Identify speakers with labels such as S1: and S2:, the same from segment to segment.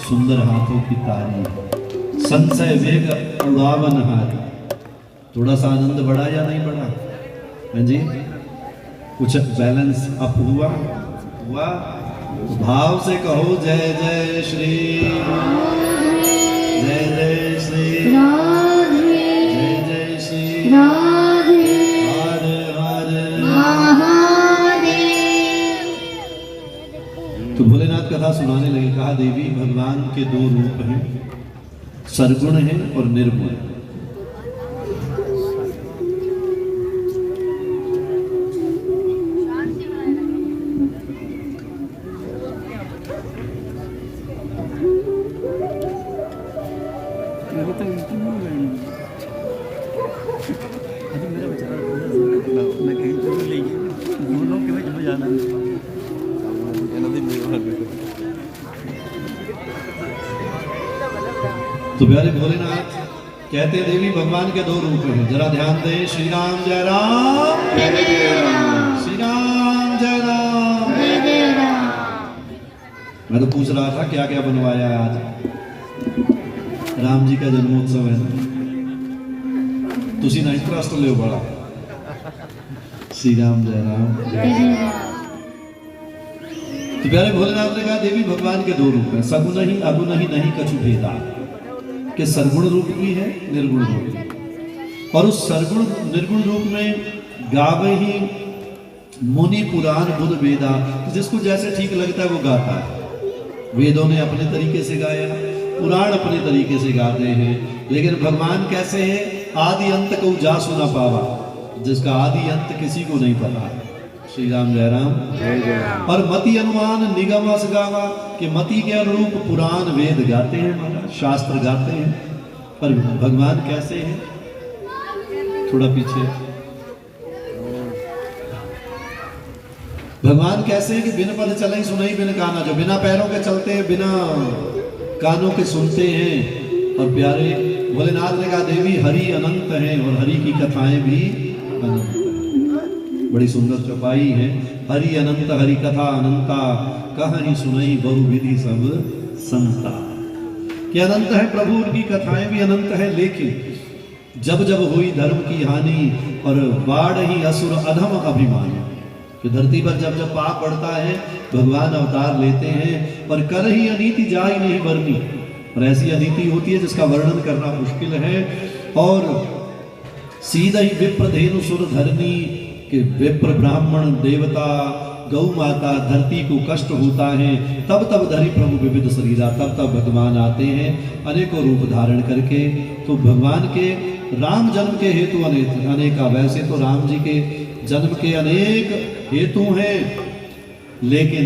S1: सुंदर हाथों की तारी, संशय वेग उड़ावन हारी। थोड़ा सा आनंद बढ़ा या नहीं बढ़ा? हाँ जी, कुछ बैलेंस अप हुआ? भाव से कहो जय जय श्री, जय जय श्री, जय जय श्री, हर हर महादेव। तो भोलेनाथ कथा सुनाने लगे। कहा देवी भगवान के दो रूप हैं, सरगुण है और निर्गुण। तो प्यारे भोलेनाथ कहते देवी भगवान के दो रूप हैं, जरा ध्यान दें। श्री राम जय राम, श्री राम जय राम। मैं तो पूछ रहा था क्या क्या बनवाया है आज। राम जी का जन्मोत्सव है ना, तुसी ना इंटरेस्ट ले बड़ा। श्री राम जय राम। तो प्यारे भोलेनाथ ने कहा देवी भगवान के दो रूप हैं, सगुण ही अगुण ही नहीं कछु भेदा। के सरगुण रूप भी है, निर्गुण रूप भी। और उस सरगुण निर्गुण रूप में गावे ही मुनि पुराण बुध वेदा। तो जिसको जैसे ठीक लगता है वो गाता है। वेदों ने अपने तरीके से गाया, पुराण अपने तरीके से गाते हैं, लेकिन भगवान कैसे है? आदि अंत को जा सुना पावा, जिसका आदि अंत किसी को नहीं पता। श्री राम जय राम। और मति अनुमान निगम अस गावा, कि मति के अनुरूप पुराण वेद गाते हैं, महाराज शास्त्र गाते हैं। पर भगवान कैसे हैं? थोड़ा पीछे। भगवान कैसे हैं कि बिन पद चले सुनई बिन काना। जो बिना पैरों के चलते हैं, बिना कानों के सुनते हैं। और प्यारे भोलेनाथ ने कहा देवी हरि अनंत है और हरि की कथाएं भी अनंत है। बड़ी सुंदर चौपाई है। हरि अनंत हरि कथा अनंता, कहीं सुनई बहु विधि सब संता। कि अनंत है प्रभु, उनकी कथाएं भी अनंत है। लेकिन जब जब हुई धर्म की हानि और बाढ़ ही असुर अधम अभिमानी, कि धरती पर जब जब पाप बढ़ता है भगवान अवतार लेते हैं। और कर ही अनीति जाई नहीं वर्णी, और ऐसी अनीति होती है जिसका वर्णन करना मुश्किल है। और सीधा ही विप्र धेनु सुर धरनी, कि विप्र ब्राह्मण देवता गौ माता धरती को कष्ट होता है, तब तब धरी प्रभु विविध शरीरा। तब तब भगवान आते हैं अनेकों रूप धारण करके। तो भगवान के राम जन्म के हेतु अनेका। वैसे तो राम जी के जन्म के अनेक हेतु हैं, लेकिन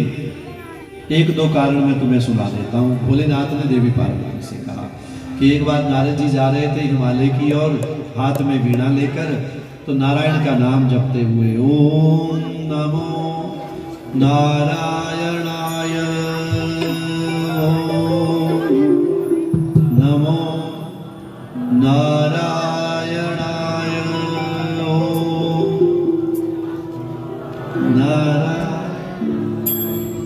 S1: एक दो कारण मैं तुम्हें सुना देता हूँ। भोलेनाथ ने देवी पार्वती से कहा कि एक बार नारद जी जा रहे थे हिमालय की ओर, हाथ में वीणा लेकर, तो नारायण का नाम जपते हुए ओम नमो नारायणाय, ओम नमो नारायणाय, ओम नारायण।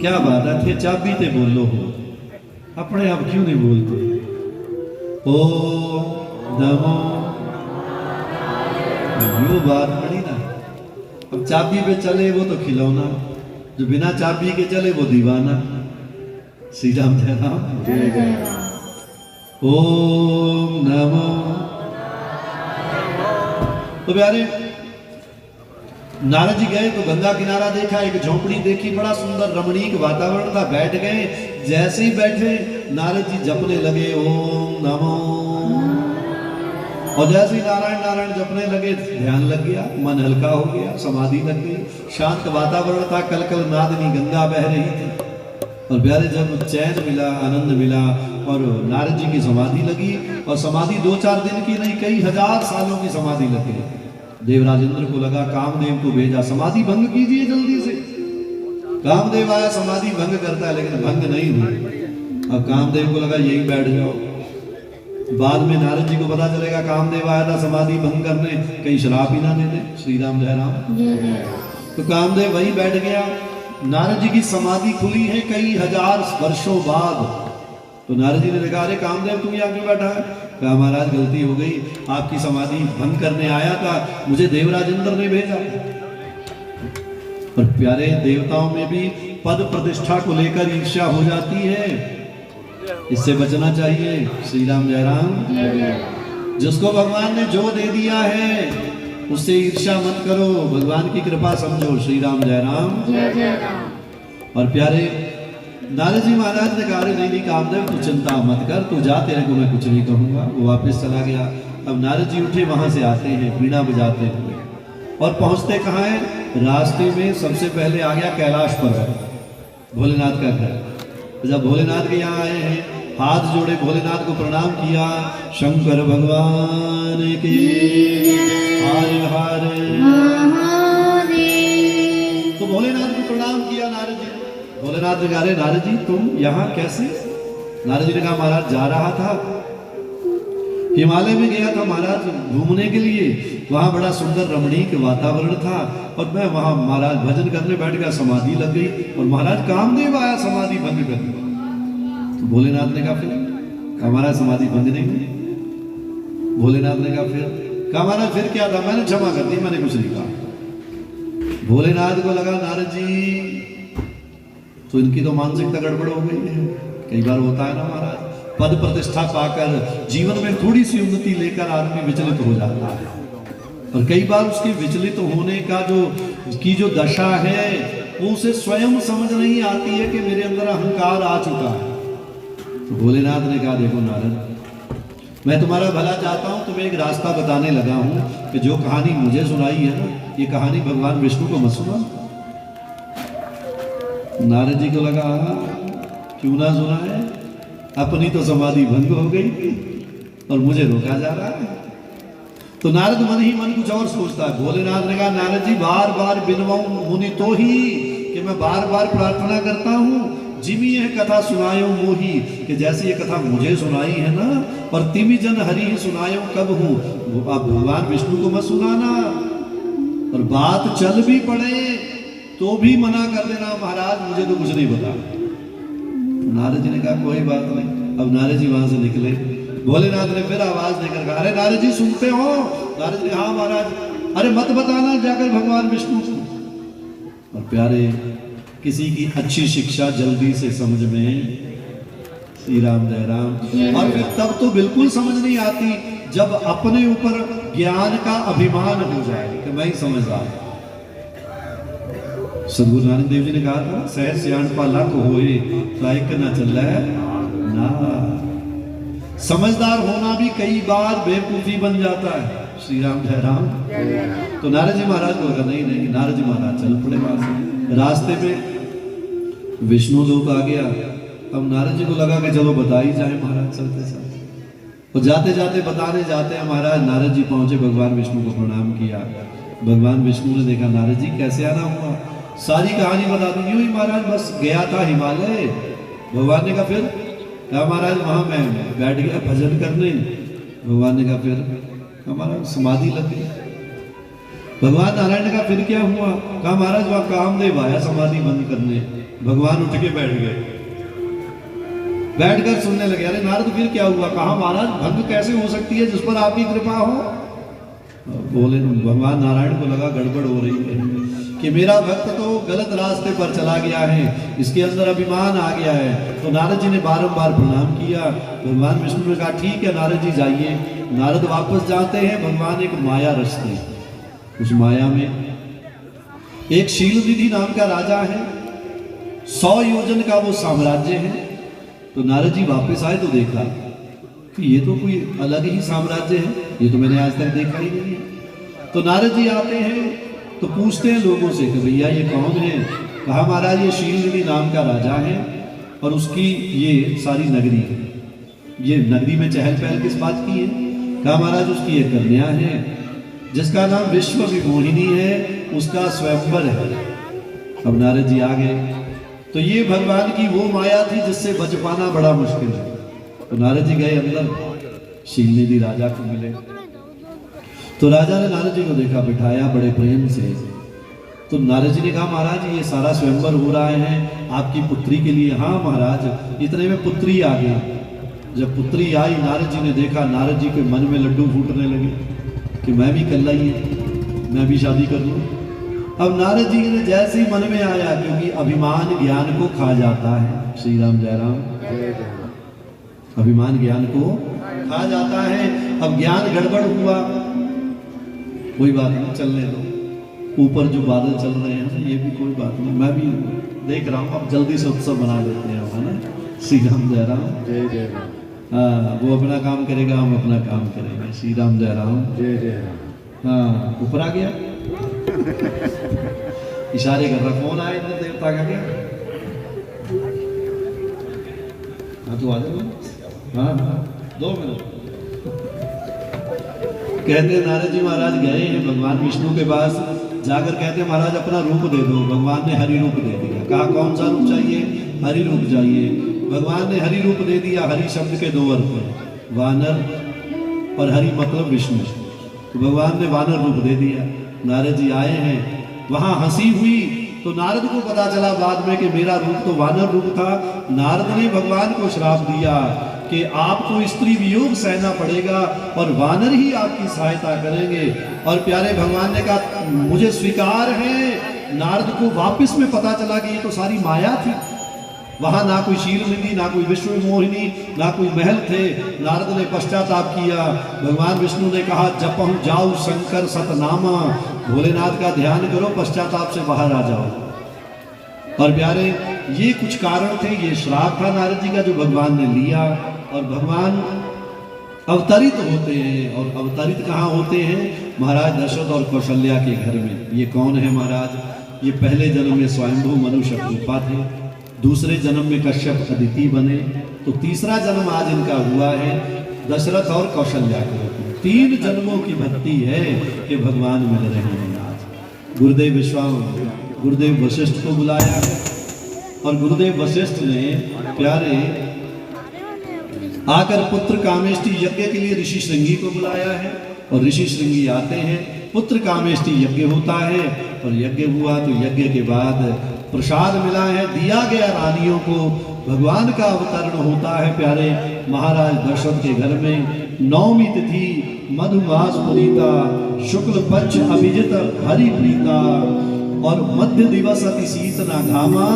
S1: क्या बात है, थे चाबी ते बोलो हो, अपने आप क्यों नहीं बोलते? ओम नमो, यो बात पड़ी ना। अब चाबी पे चले वो तो खिलौना, जो बिना चाबी के चले वो दीवाना। श्री राम जय राम। ओम नमो। तो प्यारे नारद जी गए तो गंगा किनारा देखा, एक झोपड़ी देखी, बड़ा सुंदर रमणीक वातावरण था। बैठ गए। जैसे ही बैठे नारद जी जपने लगे ओम नमो। और जैसे ही नारायण नारायण जपने लगे ध्यान लग गया, मन हल्का हो गया, समाधि लग गई। शांत वातावरण था, कल कल नादनी गंगा बह रही थी। और प्यारे जब चैन मिला, आनंद मिला और नारद जी की समाधि लगी। और समाधि 2-4 दिन की नहीं, कई हजार सालों की समाधि लगी। देवराजेंद्र को लगा कामदेव को भेजा, समाधि भंग कीजिए जल्दी से। कामदेव आया, समाधि भंग करता है, लेकिन भंग नहीं हुई। अब कामदेव को लगा यही बैठ जाओ। बाद में नारद जी को पता चलेगा कामदेव आया था समाधि भंग करने, कहीं शराब ही ना दे दे। श्री राम जय राम। तो कामदेव वही बैठ गया। नारद जी की समाधि खुली है कई हजार वर्षों बाद। तो नारद जी ने देखा, अरे कामदेव तू यहाँ क्यों बैठा है? कहा महाराज गलती हो गई, आपकी समाधि भंग करने आया था, मुझे देवराज इंद्र ने भेजा। और प्यारे देवताओं में भी पद प्रतिष्ठा को लेकर ईर्ष्या हो जाती है, इससे बचना चाहिए। श्री राम जय राम। जिसको भगवान ने जो दे दिया है उससे ईर्ष्या मत करो, भगवान की कृपा समझो। श्री राम जय राम। और प्यारे नारद जी महाराज ने कहा, नहीं कामदेव तू चिंता मत कर, तू जा, तेरे को मैं कुछ नहीं कहूंगा। वो वापस चला गया। अब नारद जी उठे, वहां से आते हैं वीणा बजाते हुए, और पहुंचते कहाँ है? रास्ते में सबसे पहले आ गया कैलाश पर्वत, भोलेनाथ का घर। जब भोलेनाथ के यहाँ आए हैं, हाथ जोड़े भोलेनाथ को प्रणाम किया, शंकर भगवान के हर हर। तो भोलेनाथ को प्रणाम किया नारद जी। भोलेनाथ ने कहा, अरे नारद जी तुम यहाँ कैसे? नारद जी ने कहा, महाराज जा रहा था, हिमालय में गया था महाराज घूमने के लिए, वहां बड़ा सुंदर रमणीक वातावरण था, और मैं वहां महाराज भजन करने बैठ गया, समाधि लग गई, और महाराज कामदेव आया समाधि भंग करने। तो भोलेनाथ ने कहा, फिर महाराज समाधि भंग नहीं हुई। भोलेनाथ ने कहा, फिर महाराज फिर क्या था? मैंने क्षमा कर दी, मैंने कुछ नहीं कहा। भोलेनाथ को लगा नारद जी तो इनकी तो मानसिकता गड़बड़ हो गई है। कई बार होता है ना महाराज, पद प्रतिष्ठा पाकर जीवन में थोड़ी सी उन्नति लेकर आदमी विचलित हो जाता है, और कई बार उसके विचलित होने का जो दशा है वो उसे स्वयं समझ नहीं आती है कि मेरे अंदर अहंकार आ चुका है। तो भोलेनाथ ने कहा, देखो नारद, मैं तुम्हारा भला चाहता हूं, तुम्हें एक रास्ता बताने लगा हूं कि जो कहानी मुझे सुनाई है ना, ये कहानी भगवान विष्णु को मत सुना। नारद जी को लगा, क्यों ना सुना है, अपनी तो समाधि भंग हो गई और मुझे रोका जा रहा है। तो नारद मन ही मन कुछ और सोचता है। भोलेनाथ ने कहा, नारद जी बार बार बिनवाऊं मुनि तो ही, कि मैं बार बार प्रार्थना करता हूं, जिमी यह कथा सुनायो मोही, कि जैसे ये कथा मुझे सुनाई है ना, और तिमी जन हरि ही सुनायो कब हूं, आप भगवान विष्णु को मत सुनाना, और बात चल भी पड़े तो भी मना कर देना, महाराज मुझे तो कुछ नहीं पता। नारद जी ने कहा, कोई बात नहीं। अब नारद जी वहां से निकले। भोलेनाथ ने फिर आवाज देकर कहा, अरे नारद जी सुनते हो? नारद जी, हाँ महाराज। अरे मत बताना जाकर भगवान विष्णु को। और प्यारे, किसी की अच्छी शिक्षा जल्दी से समझ में, श्री राम जय राम। और फिर तब तो बिल्कुल समझ नहीं आती जब अपने ऊपर ज्ञान का अभिमान हो जाए कि मैं ही समझदार। सदगुरु नानक देव जी ने कहा था, सहज सियाणपा लख होए लायक न चल ना। समझदार होना भी कई बार बेवकूफी बन जाता है। श्री राम जय राम। तो नारद जी महाराज को लगा, नहीं, नारद जी महाराज चल पड़े वहां से। रास्ते में विष्णु लोक आ गया। अब नारद जी को लगा कि चलो बता ही जाए महाराज चलते चलते, और जाते जाते बताने जाते हैं महाराज। नारद जी पहुंचे, भगवान विष्णु को प्रणाम किया। भगवान विष्णु ने देखा नारद जी कैसे आना हुआ, सारी कहानी बता दी। यूं ही महाराज बस गया था हिमालय। भगवान ने कहा, फिर? कहा महाराज वहां मैं बैठ गया भजन करने। भगवान ने कहा, फिर? महाराज समाधि लग गई। भगवान नारायण ने कहा, फिर क्या हुआ? कहा महाराज वहां कामदेव आया समाधि बंद करने। भगवान उठ के बैठ गए, बैठकर सुनने लगे। अरे नारद फिर क्या हुआ? कहा महाराज भंग कैसे हो सकती है जिस पर आपकी कृपा हो? बोले भगवान नारायण को लगा गड़बड़ हो रही है कि मेरा भक्त तो गलत रास्ते पर चला गया है, इसके अंदर अभिमान आ गया है। तो नारद जी ने बारंबार प्रणाम किया। भगवान विष्णु ने कहा, ठीक है नारद जी जाइए। नारद वापस जाते हैं। भगवान एक माया रचते। उस माया में एक शीलनिधि नाम का राजा है, 100 योजन का वो साम्राज्य है। तो नारद जी वापस आए तो देखा कि ये तो कोई अलग ही साम्राज्य है, ये तो मैंने आज तक देखा ही नहीं है। तो नारद जी आते हैं तो पूछते हैं लोगों से कि भैया ये कौन है? कहा महाराज ये शीलनिधि नाम का राजा है, और उसकी ये सारी नगरी है। ये नगरी में चहल पहल किस बात की है? कहा महाराज उसकी एक कन्या है जिसका नाम विश्व विमोहिनी है, उसका स्वयंवर है। अब नारद जी आ गए तो ये भगवान की वो माया थी जिससे बच पाना बड़ा मुश्किल है। तो नारद जी गए अंदर, शीलनिधि राजा को मिले। तो राजा ने नारद जी को देखा, बिठाया बड़े प्रेम से। तो नारद जी ने कहा महाराज ये सारा स्वयंवर हो रहा है आपकी पुत्री के लिए। हाँ महाराज। इतने में पुत्री आ गई। जब पुत्री आई नारद जी ने देखा, नारद जी के मन में लड्डू फूटने लगे कि मैं भी कल्ला ही है, मैं भी शादी कर लूँ। अब नारद जी ने जैसे ही मन में आया, क्योंकि अभिमान ज्ञान को खा जाता है। श्री राम जय राम। अभिमान ज्ञान को खा जाता है। अब ज्ञान गड़बड़ हुआ, कोई बात नहीं, चलने दो। ऊपर जो बादल चल रहे हैं ये भी कोई बात नहीं, मैं भी देख रहा हूँ। अब जल्दी से उत्सव बना लेते हैं, है ना। श्री राम जय राम।
S2: जय जय राम।
S1: हाँ, वो अपना काम करेगा, हम अपना काम करेंगे। श्री राम जय राम।
S2: जय जय राम।
S1: हाँ, ऊपर आ गया। इशारे कर रहा, फोन आया इंद्र देवता का क्या। हाँ तो आ जाओ। हाँ हाँ 2 मिनट। कहते नारद जी महाराज गए हैं भगवान विष्णु के पास, जाकर कहते महाराज अपना रूप दे दो। भगवान ने हरि रूप दे दिया। कहा कौन सा रूप चाहिए? हरि रूप चाहिए। भगवान ने हरि रूप दे दिया। हरि शब्द के 2 अर्थ हैं, वानर और हरि मतलब विष्णु। तो भगवान ने वानर रूप दे दिया। नारद जी आए हैं, वहां हंसी हुई तो नारद को पता चला बाद में कि मेरा रूप तो वानर रूप था। नारद ने भगवान को श्राप दिया कि आपको स्त्री वियोग सहना पड़ेगा और वानर ही आपकी सहायता करेंगे। और प्यारे भगवान ने कहा मुझे स्वीकार है। नारद को वापस में पता चला कि ये तो सारी माया थी। वहां ना कोई शीलनिधि, ना कोई विश्व मोहिनी, ना कोई महल थे। नारद ने पश्चाताप किया। भगवान विष्णु ने कहा जपहु जाऊ शंकर सतनामा, भोलेनाथ का ध्यान करो, पश्चाताप से बाहर आ जाओ। और प्यारे ये कुछ कारण थे, ये श्राप था नारद जी का जो भगवान ने लिया। और भगवान अवतरित होते हैं, और अवतरित कहाँ होते हैं? महाराज दशरथ और कौशल्या के घर में। ये कौन है महाराज? ये पहले जन्म में स्वयंभू मनु शतरूपा थे, दूसरे जन्म में कश्यप अदिति बने, तो तीसरा जन्म आज इनका हुआ है दशरथ और कौशल्या को। 3 जन्मों की भक्ति है कि भगवान मिल रहे हैं आज। गुरुदेव वशिष्ठ को बुलाया है, और गुरुदेव वशिष्ठ ने प्यारे आकर पुत्र कामेष्टि यज्ञ के लिए ऋषि श्रृंगी को बुलाया है। और ऋषि श्रृंगी आते हैं, पुत्र कामेष्टि यज्ञ होता है। और यज्ञ हुआ तो यज्ञ के बाद प्रसाद मिला है, दिया गया रानियों को। भगवान का अवतरण होता है प्यारे महाराज दशरथ के घर में। 9वीं तिथि मधुमास पुनीता, शुक्ल पक्ष अभिजित हरि प्रीता, और मध्य दिवस अति शीत ना घामा,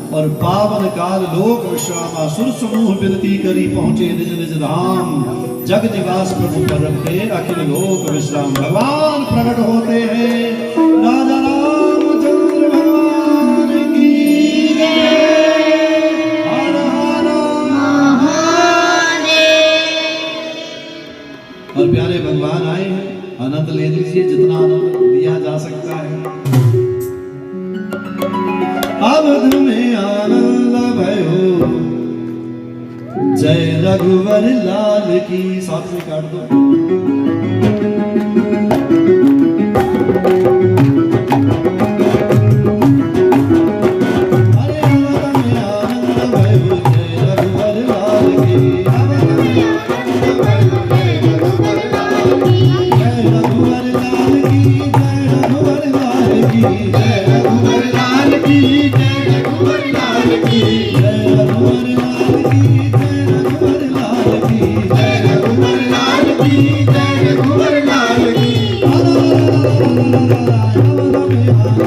S1: और पावन काल लोक विश्रामा। सुर समूह विनती करी पहुंचे निज निज धाम, जग निवास प्रभु पर रखे अखिल लोक विश्राम। भगवान प्रकट होते हैं, राजा रामचंद्र भगवान की जय। हर हर महादेव। और प्यारे भगवान आए हैं, आनंद ले लीजिए जितना आनंद लिया जा सकता है। अवध में आनंद भयो, जय रघुवर लाल की। साथ में काट दो। अरे अवध में आनंद भयो, जय रघुवर लाल की। अवध में आनंद भयो, जय रघुवर लाल की। जय रघुवर लाल की, जय रघुवर लाल की, जय रघुवर लाल की, जय रघुवर लाल की, जय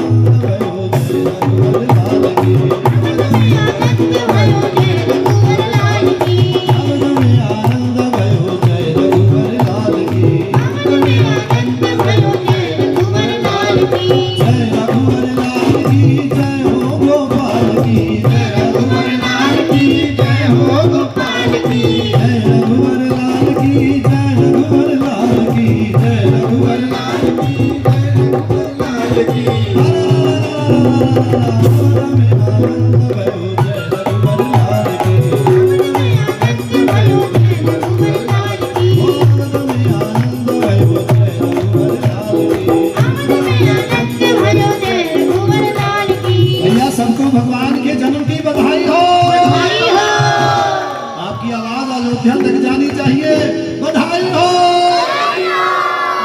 S1: रघुवर लाल की, जय रघुवर लाल की, जय रघुवर लाल की, जय रघुवर लाल की। सबको भगवान के जन्म की बधाई हो। आपकी आवाज अयोध्या तक जानी चाहिए। बधाई हो,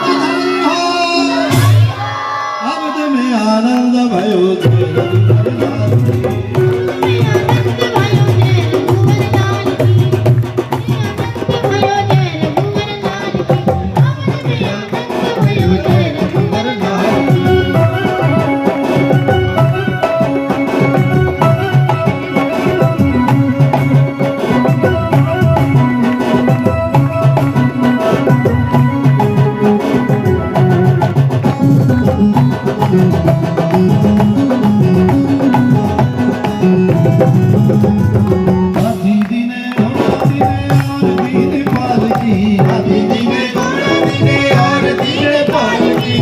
S1: बधाई हो। अवध में आनंद भयो जय रघुवर लाल की। हाथी दीने घोड़ा दीने और दीने पाल की। हाथी दीने घोड़ा दीने और दीने पाल की।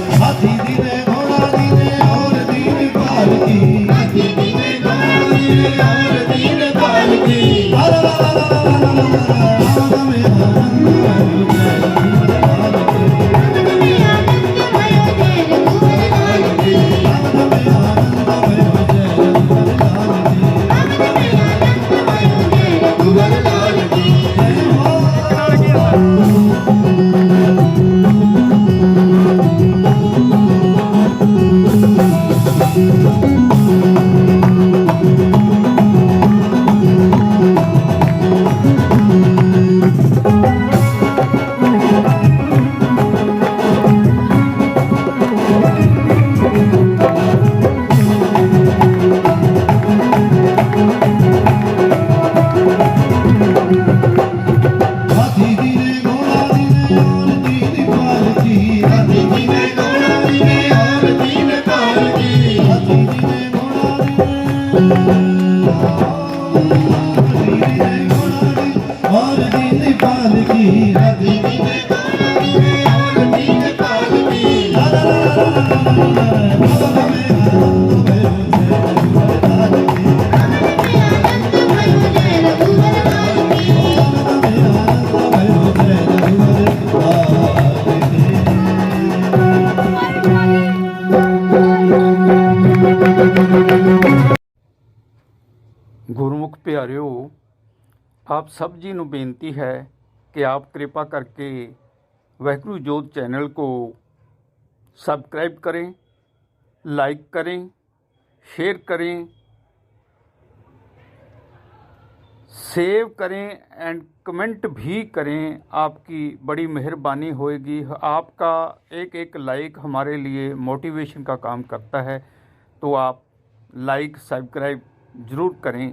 S1: हाथी दीने घोड़ा दीने हाथी दीने घोड़ा दीने और दीने पाल की। हाथी दीने घोड़ा दीने और दीने पाल की। हाथी दीने घोड़ा दीने और दीने पाल की। हाथी दीने घोड़ा दीने और दीने पाल की। हाथी दीने घोड़ा दीने और दीने पाल की। हाथी दीने घोड़ा दीने और दीने पाल की।
S3: ਗੁਰਮੁਖ ਪਿਆਰਿਓ, ਆਪ ਸਭ ਜੀ ਨੂੰ ਬੇਨਤੀ ਹੈ ਕਿ ਆਪ कृपा करके वाहिगुरु जोत चैनल को सब्सक्राइब करें, लाइक करें, शेयर करें, सेव करें एंड कमेंट भी करें। आपकी बड़ी मेहरबानी होएगी। आपका एक एक लाइक हमारे लिए मोटिवेशन का काम करता है, तो आप लाइक सब्सक्राइब ज़रूर करें।